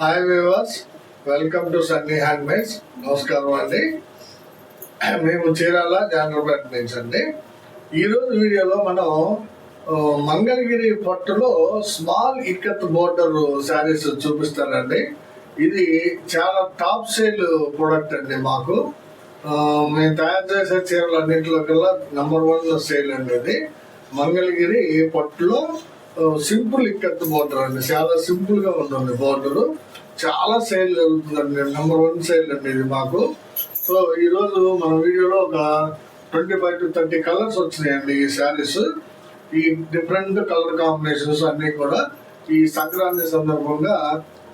Hi viewers, welcome to Sunny handmades. నమస్కారం అండి. మేము చీరాల జానర్పేట నుంచి అండి. ఈరోజు వీడియోలో మనం మంగళగిరి పట్టులో స్మాల్ ఇక్కత్ బోర్డర్ శారీస్ చూపిస్తానండి. ఇది చాలా టాప్ సేల్ ప్రోడక్ట్ అండి. మాకు మేము తయారు చేసే చీరలు అన్నింటిలో కల్లా #1 సేల్ అండి. ఇది మంగళగిరి పట్టులో సింపుల్ ఇక్కత్ బోర్డర్ అండి. చాలా సింపుల్ గా ఉంటుంది బోర్డర్. చాలా సేల్ జరుగుతుందండి. #1 సేల్ అండి ఇది మాకు. సో ఈరోజు మన వీడియోలో ఒక 25 to 30 కలర్స్ వచ్చినాయండి ఈ శారీస్. ఈ డిఫరెంట్ కలర్ కాంబినేషన్స్ అన్ని కూడా ఈ సంక్రాంతి సందర్భంగా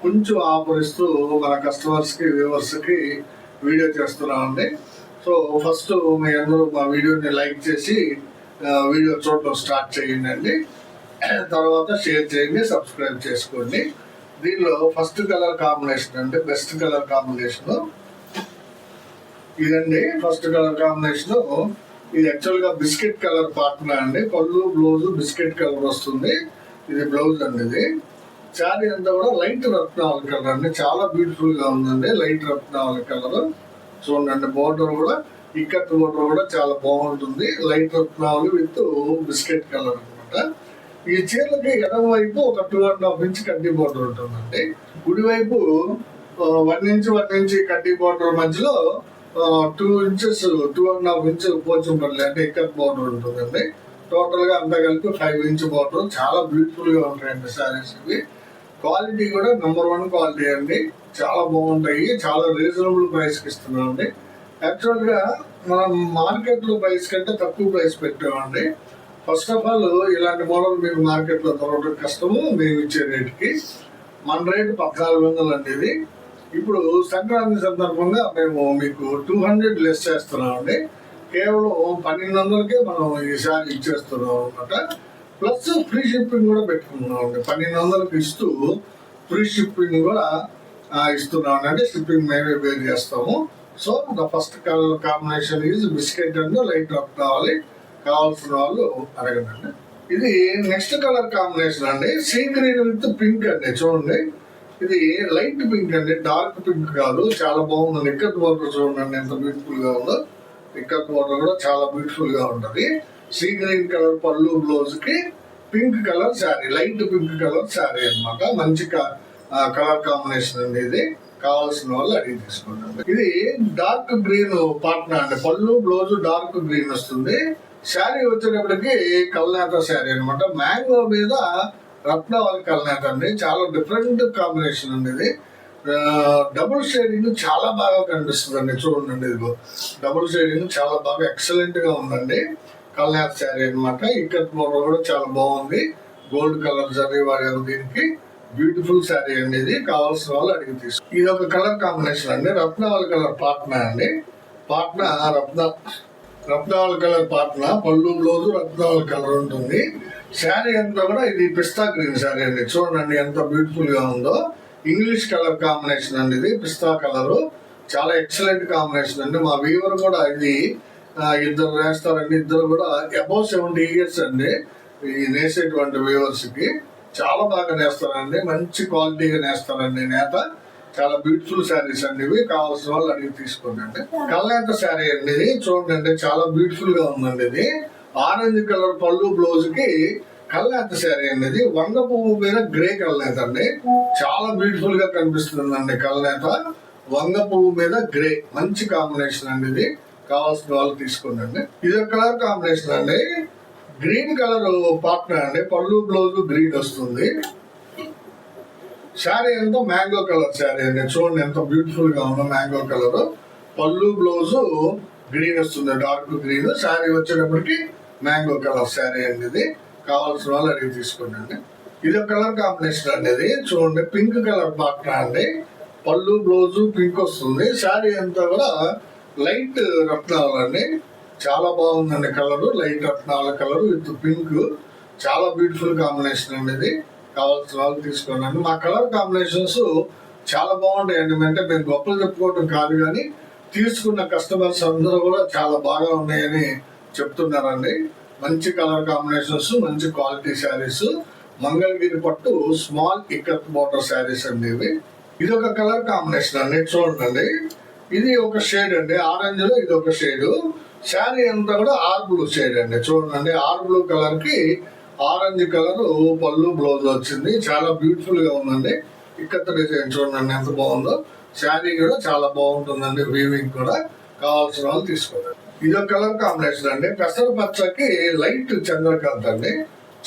కొంచెం ఆఫర్ ఇస్తూ మన కస్టమర్స్ కి వ్యూవర్స్ కి వీడియో చేస్తున్నామండి. సో ఫస్ట్ మీ అందరూ మా వీడియోని లైక్ చేసి వీడియో చూడటం స్టార్ట్ చేయండి. తర్వాత షేర్ చేయండి, సబ్స్క్రైబ్ చేసుకోండి. దీనిలో ఫస్ట్ కలర్ కాంబినేషన్ అంటే బెస్ట్ కలర్ కాంబినేషన్ ఇదండి. ఫస్ట్ కలర్ కాంబినేషన్ ఇది యాక్చువల్ గా బిస్కెట్ కలర్ పార్ట్న అండి. పళ్ళు బ్లౌజ్ బిస్కెట్ కలర్ వస్తుంది. ఇది బ్లౌజ్ అండి. ఇది శారీ అంతా కూడా లైట్ రత్నావళి కలర్ అండి. చాలా బ్యూటిఫుల్ గా ఉందండి. లైట్ రత్నావళి కలర్ చూడండి. బోర్డర్ కూడా ఇక్కత్ బోర్డర్ కూడా చాలా బాగుంటుంది. లైట్ రత్నావళి విత్ బిస్కెట్ కలర్ అనమాట. ఈ చీరలకి ఎడమ వైపు ఒక 2.5 ఇంచ్ కడ్డీ బోర్డర్ ఉంటుందండి. కుడివైపు 1 ఇంచ్ కడ్డీ బోర్డర్ మధ్యలో 2 ఇంచెస్ 2.5 ఇంచ్ పోచంపల్లి అంటే ఇక్కత్ బోర్డర్ ఉంటుందండి. టోటల్ గా అంతా కలిపి 5 ఇంచ్ బోర్డర్. చాలా బ్యూటిఫుల్ గా ఉంటాయండి సారీస్ ఇవి. క్వాలిటీ కూడా #1 క్వాలిటీ అండి. చాలా బాగుంటాయి. చాలా రీజనబుల్ ప్రైస్ కి ఇస్తున్నాం అండి. యాక్చువల్ గా మనం మార్కెట్ లో ప్రైస్ కంటే తక్కువ ప్రైస్ పెట్టామండి. ఫస్ట్ ఆఫ్ ఆల్ ఇలాంటి మోడల్ మీకు మార్కెట్ లో దొరకడం కష్టము. మేము ఇచ్చే రేటుకి మన రేటు 1400 అండి. ఇది ఇప్పుడు సంక్రాంతి సందర్భంగా మేము మీకు 200 లెస్ చేస్తున్నామండి. కేవలం 1200కే మనం ఈసారి ఇచ్చేస్తున్నాం అనమాట. ప్లస్ ఫ్రీ షిప్పింగ్ కూడా పెట్టుకున్నాం అండి. 1200కి ఇస్తూ ఫ్రీ షిప్పింగ్ కూడా ఇస్తున్నాం అంటే షిప్పింగ్ మేమే పే చేస్తాము. So the first colour combination is biscuit and light drop కావాలి. కావాల్సిన వాళ్ళు అడగండి. ఇది నెక్స్ట్ కలర్ కాంబినేషన్ అండి. సీ గ్రీన్ విత్ పింక్ అండి. చూడండి, ఇది లైట్ పింక్ అండి, డార్క్ పింక్ కాదు. చాలా బాగుంది. ఇక్కత్ బోర్డర్ చూడండి ఎంత బ్యూటిఫుల్ గా ఉందో. ఇక్కత్ బోర్డర్ కూడా చాలా బ్యూటిఫుల్ గా ఉంటది. సీ గ్రీన్ కలర్ పళ్ళు బ్లౌజ్ కి pink colour sari, light pink colour sari అనమాట. మంచి కలర్ కాంబినేషన్ అండి. ఇది కావాల్సిన వాళ్ళు అడిగి తీసుకోండి. ఇది డార్క్ గ్రీన్ పార్ట్నర్ అండి. పళ్ళు బ్లౌజ్ డార్క్ గ్రీన్ వస్తుంది. శారీ వచ్చేటప్పటికి కల్నేత శారీ అనమాట. మ్యాంగో మీద రత్నావళి కల్నేత అండి. చాలా డిఫరెంట్ కాంబినేషన్ అండి. ఇది డబుల్ షేడింగ్ చాలా బాగా కనిపిస్తుంది అండి. చూడండి, ఇది డబుల్ షేడింగ్ చాలా బాగా ఎక్సలెంట్ గా ఉందండి. కల్నేత శారీ అనమాట. ఇక్కత్ బోర్డర్ కూడా చాలా బాగుంది. గోల్డ్ కలర్ జరీ వాడారు దీనికి. బ్యూటిఫుల్ శారీ అండి. ఇది కావాల్సిన వాళ్ళు అడిగి తీసుకో. ఇది ఒక కలర్ కాంబినేషన్ అండి. రత్నావళి కలర్ పాట్నా అండి. పాట్నా రత్నావళి కలర్ పాట్న, పళ్ళు బ్లౌజ్ రత్నావళి కలర్ ఉంటుంది. శారీ అంతా కూడా ఇది పిస్తా గ్రీన్ శారీ అండి. చూడండి ఎంత బ్యూటిఫుల్ గా ఉందో. ఇంగ్లీష్ కలర్ కాంబినేషన్ అండి. ఇది పిస్తా కలర్ చాలా ఎక్సలెంట్ కాంబినేషన్ అండి. మా వీవర్ కూడా ఇది ఇద్దరు వేస్తారండి. ఇద్దరు కూడా అబౌవ్ 70 years అండి. ఈ నేసేటువంటి వీవర్స్ కి చాలా బాగా నేస్తారండి. మంచి క్వాలిటీగా నేస్తారండి నేత. చాలా బ్యూటిఫుల్ శారీస్ అండి. ఇవి కావాల్సిన వాళ్ళు అడిగి తీసుకోండి అండి. కల్నేత శారీ అండి. ఇది చూడండి చాలా బ్యూటిఫుల్ గా ఉందండి. ఇది ఆరెంజ్ కలర్ పళ్ళు బ్లౌజ్ కి కల్నేత శారీ అండి. ఇది వంగ పువ్వు మీద గ్రే కల్నేత అండి. చాలా బ్యూటిఫుల్ గా కనిపిస్తుందండి కల్నేత. వంగ పువ్వు మీద గ్రే మంచి కాంబినేషన్ అండి. ఇది కావాల్సిన వాళ్ళు తీసుకోండి అండి. ఇది ఒక కలర్ కాంబినేషన్ అండి. గ్రీన్ కలర్ పార్ట్నర్ అండి. పళ్ళు బ్లౌజ్ గ్రీన్ వస్తుంది. శారీ అంతా మ్యాంగో కలర్ శారీ అండి. చూడండి ఎంత బ్యూటిఫుల్ గా ఉందో. మ్యాంగో కలర్ పళ్ళు బ్లౌజ్ గ్రీన్ వస్తుంది, డార్క్ గ్రీన్. శారీ వచ్చేటప్పటికి మ్యాంగో కలర్ శారీ అండి. ఇది కావాల్సిన వాళ్ళు అడిగి తీసుకోండి అండి. ఇది ఒక కలర్ కాంబినేషన్ అండి. ఇది చూడండి పింక్ కలర్ పార్ట్నర్ అండి. పళ్ళు బ్లౌజ్ పింక్ వస్తుంది. శారీ అంతా కూడా లైట్ రత్నావళి అండి. చాలా బాగుందండి colour. Light Ratnavali colour with pink. చాలా బ్యూటిఫుల్ కాంబినేషన్ అండి. ఇది కావాల్సిన వాళ్ళు తీసుకోండి. మా కలర్ కాంబినేషన్స్ చాలా బాగుంటాయండి. అంటే మేము గొప్పలు చెప్పుకోవడం కాదు, కానీ తీసుకున్న కస్టమర్స్ అందరూ కూడా చాలా బాగా ఉన్నాయని చెప్తున్నారండి. మంచి కలర్ కాంబినేషన్స్, మంచి క్వాలిటీ శారీస్. మంగళగిరి పట్టు స్మాల్ ఇక్కత్ బోర్డర్ శారీస్ అండి ఇవి. ఇది ఒక కలర్ కాంబినేషన్ అండి, చూడండి. ఇది ఒక షేడ్ అండి, ఆరెంజ్ లో ఇది ఒక షేడ్. శారీ అంతా కూడా ఆర్ బ్లూ షేడ్ అండి, చూడండి. ఆర్ బ్లూ కలర్ కి ఆరెంజ్ కలర్ పళ్ళు బ్లౌజ్ వచ్చింది. చాలా బ్యూటిఫుల్ గా ఉందండి. ఇక్కడ డిజైన్ చూడండి ఎంత బాగుందో. శారీ కూడా చాలా బాగుంటుందండి, వీవింగ్ కూడా. కావాల్సిన వాళ్ళు తీసుకోండి. ఇది ఒక కలర్ కాంబినేషన్ అండి, పెసర పచ్చకి లైట్ చంద్రకాంత్ అండి.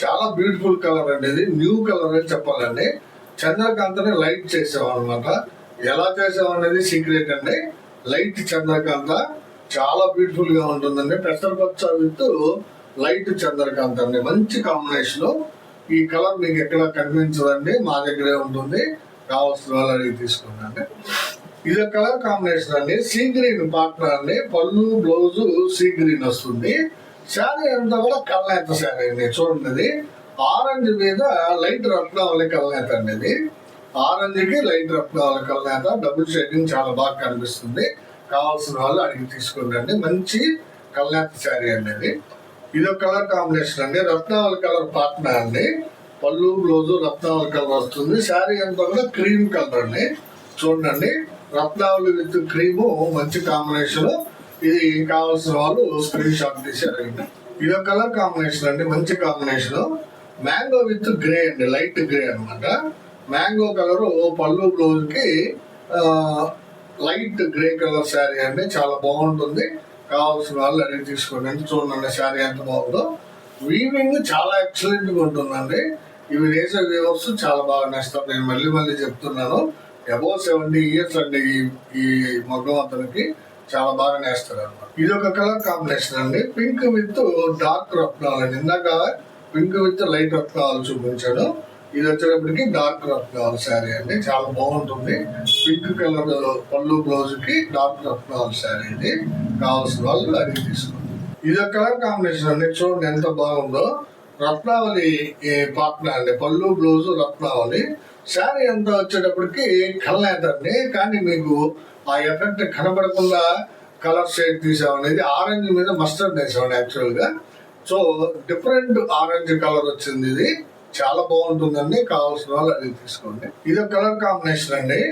చాలా బ్యూటిఫుల్ కలర్ అండి, ఇది న్యూ కలర్ అని చెప్పాలండి. చంద్రకాంతని లైట్ చేసాం అనమాట. ఎలా చేసాం అనేది సీక్రెట్ అండి. లైట్ చంద్రకాంత చాలా బ్యూటిఫుల్ గా ఉంటుందండి. పెసరపచ్చ విత్ లైట్ చంద్రకాంత్ అండి, మంచి కాంబినేషన్. ఈ కలర్ మీకు ఎక్కడ కనిపించదండి, మా దగ్గరే ఉంటుంది. కావాల్సిన వాళ్ళు అడిగి తీసుకుందండి. ఇది కలర్ కాంబినేషన్ అండి, సీ గ్రీన్ పార్ట్నర్ అండి. పళ్ళు బ్లౌజ్ సీ గ్రీన్ వస్తుంది. శారీ అంతా కూడా కల్నేత శారీ అండి, చూడండి. ఆరెంజ్ మీద లైట్ రత్నావళి కల్నేత అండి. ఇది ఆరెంజ్ కి లైట్ రత్నావళి కల్నేత, డబుల్ షేడింగ్ చాలా బాగా కనిపిస్తుంది. కావాల్సిన వాళ్ళు అడిగి తీసుకుందండి. మంచి కల్నేత శారీ అండి. ఇది ఒక కలర్ కాంబినేషన్ అండి, రత్నావళి కలర్ పార్ట్నర్ అండి. పళ్ళు బ్లౌజ్ రత్నావళి కలర్ వస్తుంది. శారీ అంతా కూడా క్రీమ్ కలర్ అండి, చూడండి. రత్నావళి విత్ క్రీము మంచి కాంబినేషన్. ఇది కావాల్సిన వాళ్ళు స్క్రీన్ షాట్ తీసారు. ఇది ఒక కలర్ కాంబినేషన్ అండి, మంచి కాంబినేషన్. మ్యాంగో విత్ గ్రే అండి, లైట్ గ్రే అనమాట. మ్యాంగో కలర్ పళ్ళు బ్లౌజ్ కి లైట్ గ్రే కలర్ శారీ అండి, చాలా బాగుంటుంది. కావాల్సిన వాళ్ళు అడిగి తీసుకోండి. చూడండి శారీ ఎంత బాగుందో. వీవింగ్ చాలా ఎక్సలెంట్ గా ఉంటుందండి. ఇవి వేసే వ్యూవర్స్ చాలా బాగా నేస్తారు. నేను మళ్ళీ చెప్తున్నాను, అబౌవ్ 70 years అండి ఈ మగ్గం అతనికి చాలా బాగా నేస్తారు అనమాట. ఇది ఒక కలర్ కాంబినేషన్ అండి, పింక్ విత్ డార్క్ రత్నాలు అండి. ఇందాక పింక్ విత్ లైట్ రత్నాలు చూపించాడు. ఇది వచ్చేటప్పటికి డార్క్ రత్నాలు శారీ అండి, చాలా బాగుంటుంది. పింక్ కలర్ పళ్ళు బ్లౌజ్ కి డార్క్ రత్నాలు శారీ అండి. కావాల్సిన వాళ్ళు అడిగి తీసుకోండి. ఇది ఒక కలర్ కాంబినేషన్ అండి, చూడండి ఎంత బాగుందో. రత్నావళి పార్ట్నర్ అండి, పళ్ళు బ్లౌజ్ రత్నావళి. శారీ అంతా వచ్చేటప్పటికి కల్నేత అండి, కానీ మీకు ఆ ఎఫెక్ట్ కనబడకుండా కలర్ షేడ్ తీసామనేది. ఆరెంజ్ మీద మస్టర్డ్ వేసామండి యాక్చువల్ గా. సో డిఫరెంట్ ఆరెంజ్ కలర్ వచ్చింది. ఇది చాలా బాగుంటుందండి. కావాల్సిన వాళ్ళు అది తీసుకోండి. ఇది ఒక కలర్ కాంబినేషన్ అండి,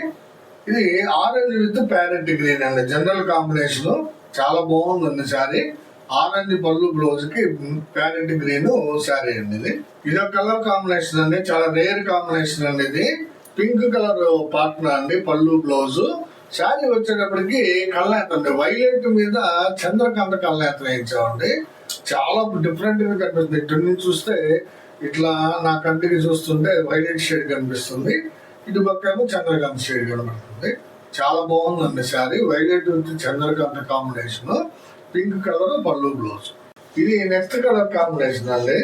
ఇది ఆరెంజ్ విత్ ప్యారెట్ గ్రీన్ అండి, జనరల్ కాంబినేషన్. చాలా బాగుందండి శారీ. ఆరెంజ్ పళ్ళు బ్లౌజ్ కి ప్యారెట్ గ్రీన్ శారీ అండి. ఇది ఒక కలర్ కాంబినేషన్ అండి, చాలా రేర్ కాంబినేషన్ అండి. ఇది పింక్ కలర్ పార్ట్నర్ అండి, పళ్ళు బ్లౌజ్. శారీ వచ్చేటప్పటికి కల్నేత అండి, వైలెట్ మీద చంద్రకాంత కల్నేత వేయించామండి. చాలా డిఫరెంట్ గా కనిపిస్తుంది. ఇటు నుంచి చూస్తే ఇట్లా నా కంటికి చూస్తుంటే వైలెట్ షేడ్ కనిపిస్తుంది, ఇటు పక్క చంద్రకాంత షేడ్ కనబడుతుంది. చాలా బాగుందండి sari. Violet with Chandrakanta combination, pink colour పళ్ళు బ్లౌజ్. ఇది నెక్స్ట్ కలర్ కాంబినేషన్ అండి,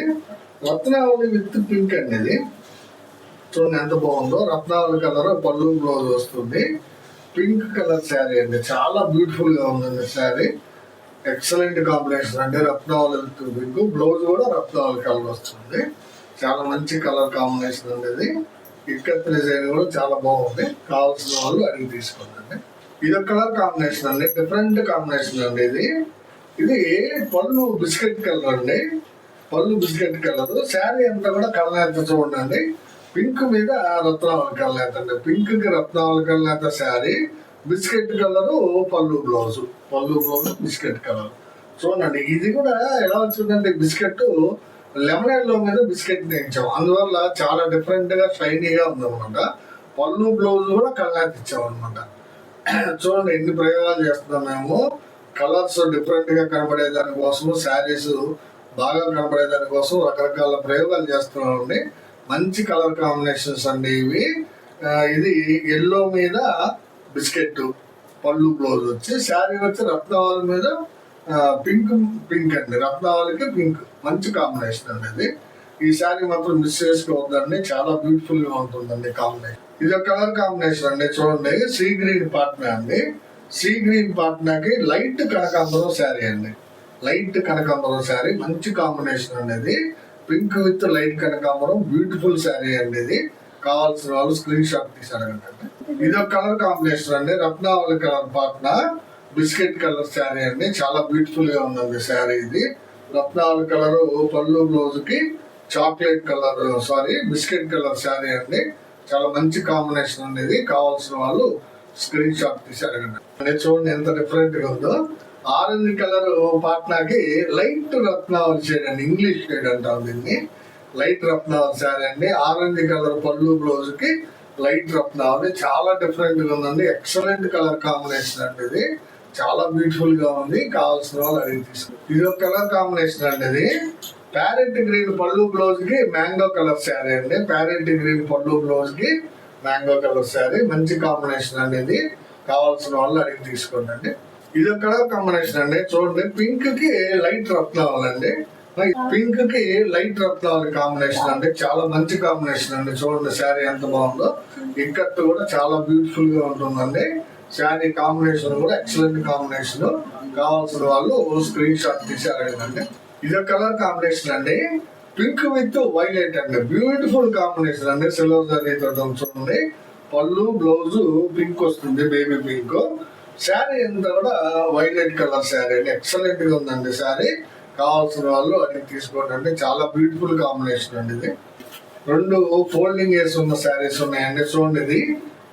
రత్నావళి విత్ పింక్ అండి. ఇది చూడండి ఎంత బాగుందో. రత్నావళి కలర్ పళ్ళు బ్లౌజ్ వస్తుంది. పింక్ కలర్ శారీ అండి, చాలా బ్యూటిఫుల్ గా ఉందండి శారీ. ఎక్సలెంట్ కాంబినేషన్ అండి, రత్నావళి విత్ పింక్. బ్లౌజ్ కూడా రత్నావళి కలర్ వస్తుంది. చాలా మంచి కలర్ కాంబినేషన్ అండి. ఇది ఇక్కడ డిజైన్ కూడా చాలా బాగుంది. కావాల్సిన వాళ్ళు అడిగి తీసుకోండి. ఇది ఒక కలర్ కాంబినేషన్ అండి, డిఫరెంట్ కాంబినేషన్ అండి. ఇది పళ్ళు బిస్కెట్ కలర్ అండి, పళ్ళు బిస్కెట్ కలర్. శారీ అంతా కూడా కల్నేత చూడండి. పింక్ మీద రత్నావళి కల్నేత అండి, పింక్ కి రత్నావళి కల్నేత శారీ. బిస్కెట్ కలర్ పళ్ళు బ్లౌజ్ బిస్కెట్ కలర్. చూడండి ఇది కూడా ఎలా వచ్చిందండి, బిస్కెట్ లెమన్ లో మీద బిస్కెట్ వేయించాం, అందువల్ల చాలా డిఫరెంట్ గా షైనీగా ఉందన్నమాట. పళ్ళు బ్లౌజ్ కూడా కల్నేత ఇచ్చాం అనమాట. చూడండి ఎన్ని ప్రయోగాలు చేస్తున్నాం మేము. కలర్స్ డిఫరెంట్ గా కనబడే దానికోసం, శారీస్ బాగా కనబడే దానికోసం రకరకాల ప్రయోగాలు చేస్తున్నామండి. మంచి కలర్ కాంబినేషన్స్ అండి ఇవి. ఇది ఎల్లో మీద బిస్కెట్ పళ్ళు బ్లౌజ్ వచ్చి, శారీ వచ్చి రత్నావళి మీద పింక్ అండి, రత్నావళికి పింక్. మంచి కాంబినేషన్ అండి. ఈ శారీ మాత్రం మిస్ చేసుకోవద్దండి, చాలా బ్యూటిఫుల్ గా ఉంటుందండి కాంబినేషన్. ఇది ఒక కలర్ కాంబినేషన్ అండి, చూడండి. సీ గ్రీన్ పార్ట్నర్ అండి, సీ గ్రీన్ పార్ట్నర్ కి లైట్ కనకాంబరం శారీ అండి, లైట్ కనకాంబరం శారీ. మంచి కాంబినేషన్ అండి. పింక్ విత్ లైట్ కనకాంబరం, బ్యూటిఫుల్ శారీ అండి. ఇది కావాల్సిన వాళ్ళు స్క్రీన్ షాట్ తీసి అడగండి. ఇది ఒక కలర్ కాంబినేషన్ అండి, Ratnavali colour partner biscuit colour sari అండి. చాలా బ్యూటిఫుల్ గా ఉందండి శారీ. ఇది రత్నావళి కలర్ పళ్ళు బ్లౌజ్ కి chocolate colour biscuit colour sari అండి. చాలా మంచి కాంబినేషన్ అనేది. కావాల్సిన వాళ్ళు స్క్రీన్ షాట్ తీసి అడగండి. చూడండి ఎంత డిఫరెంట్ గా ఉందో. ఆరెంజ్ కలర్ పాట్నాకి లైట్ రత్నావళి షేడ్ అండి, ఇంగ్లీష్ షేడ్ అంటాం దీన్ని. లైట్ రత్నావళి శారీ అండి. ఆరెంజ్ కలర్ పళ్ళు బ్లౌజ్ కి లైట్ రత్నావళి, చాలా డిఫరెంట్ గా ఉందండి. ఎక్సలెంట్ కలర్ కాంబినేషన్ అండి ఇది, చాలా బ్యూటిఫుల్ గా ఉంది. కావాల్సిన వాళ్ళు అడిగి తీసుకుంటారు. ఇది ఒక కలర్ కాంబినేషన్ అండి. ఇది ప్యారెట్ గ్రీన్ పళ్ళు బ్లౌజ్ కి మ్యాంగో కలర్ శారీ అండి. ప్యారెట్ గ్రీన్ పళ్ళు బ్లౌజ్ కి మ్యాంగో కలర్ శారీ, మంచి కాంబినేషన్ అండి ఇది. కావాల్సిన వాళ్ళు అడిగి తీసుకోండి అండి. ఇది ఒక కలర్ కాంబినేషన్ అండి. చూడండి పింక్ కి లైట్ రత్నావళి అండి. పింక్ కి లైట్ రత్నావళి కాంబినేషన్ అండి, చాలా మంచి కాంబినేషన్ అండి. చూడండి శారీ ఎంత బాగుందో. ఇక్కత్ కూడా చాలా బ్యూటిఫుల్ గా ఉంటుందండి. శారీ కాంబినేషన్ కూడా ఎక్సలెంట్ కాంబినేషన్. కావాల్సిన వాళ్ళు స్క్రీన్ షాట్ తీసి అడగండి. ఇది ఒక కలర్ కాంబినేషన్ అండి. పింక్ విత్ వైలెట్ అండి, బ్యూటిఫుల్ కాంబినేషన్ అండి. సిల్వర్ జరీతో చూడండి. పళ్ళు బ్లౌజ్ పింక్ వస్తుంది, బేబీ పింక్. శారీ అంతా కూడా వైలెట్ కలర్ శారీ అండి, ఎక్సలెంట్ గా ఉందండి శారీ. కావాల్సిన వాళ్ళు అడిగి తీసుకోండి. చాలా బ్యూటిఫుల్ కాంబినేషన్ అండి ఇది. రెండు ఫోల్డింగ్ వేసి ఉన్న శారీస్ ఉన్నాయండి. చూడండి, ఇది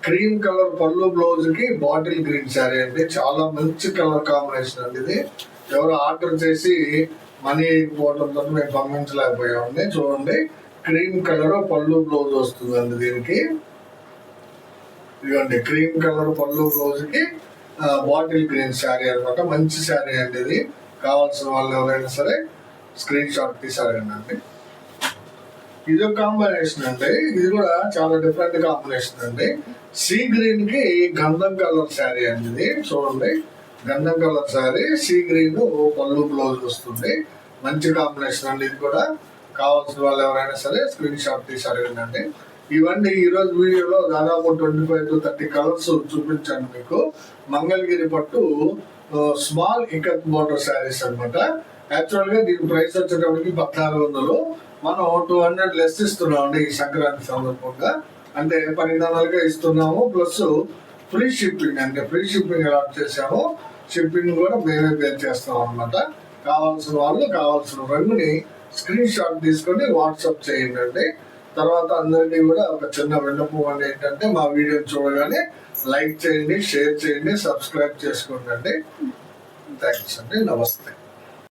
క్రీమ్ కలర్ పళ్ళు బ్లౌజ్ కి బాటిల్ గ్రీన్ శారీ అండి, చాలా మంచి కలర్ కాంబినేషన్ అండి ఇది. ఎవరు ఆర్డర్ చేసి మనీ పోవడంతో మేము పంపించలేకపోయామండి. చూడండి, క్రీమ్ కలర్ పళ్ళు బ్లౌజ్ వస్తుందండి దీనికి. ఇదిగోండి క్రీమ్ కలర్ పళ్ళు బ్లౌజ్ కి బాటిల్ గ్రీన్ శారీ అనమాట, మంచి శారీ అండి ఇది. కావాల్సిన వాళ్ళు ఎవరైనా సరే స్క్రీన్ షాట్ తీసి అడగండి. ఇది ఒక కాంబినేషన్ అండి. ఇది కూడా చాలా డిఫరెంట్ కాంబినేషన్ అండి. సీ గ్రీన్ కి గంధం కలర్ శారీ అండి ఇది. చూడండి, గంధం కలర్ శారీ, సీ గ్రీన్ పళ్ళు బ్లౌజ్ వస్తుంది, మంచి కాంబినేషన్ అండి ఇది కూడా. కావాల్సిన వాళ్ళు ఎవరైనా సరే స్క్రీన్ షాట్ తీసి అడగండి. ఇవన్నీ ఈ రోజు వీడియోలో దాదాపు 25 to 30 కలర్స్ చూపించాను మీకు. మంగళగిరి పట్టు స్మాల్ ఇకత్ బోర్డర్ శారీస్ అనమాట. యాక్చువల్ గా దీని ప్రైస్ వచ్చేటప్పటికి 1400, మనం 200 లెస్ ఇస్తున్నాం అండి ఈ సంక్రాంతి సందర్భంగా. అంటే 1200గా ఇస్తున్నాము, ప్లస్ ఫ్రీ షిప్పింగ్ అంటే ఫ్రీ షిప్పింగ్ అలాట్ చేసాము. షిప్పింగ్ కూడా మేమే పే చేస్తాం అనమాట. కావాల్సిన వాళ్ళు కావాల్సిన రంగుని స్క్రీన్ షాట్ తీసుకొని వాట్సాప్ చేయండి. తర్వాత అందరినీ కూడా ఒక చిన్న విన్నపం అని ఏంటంటే, మా వీడియో చూడగానే లైక్ చేయండి, షేర్ చేయండి, సబ్స్క్రైబ్ చేసుకోండి. థ్యాంక్స్ అండి, నమస్తే.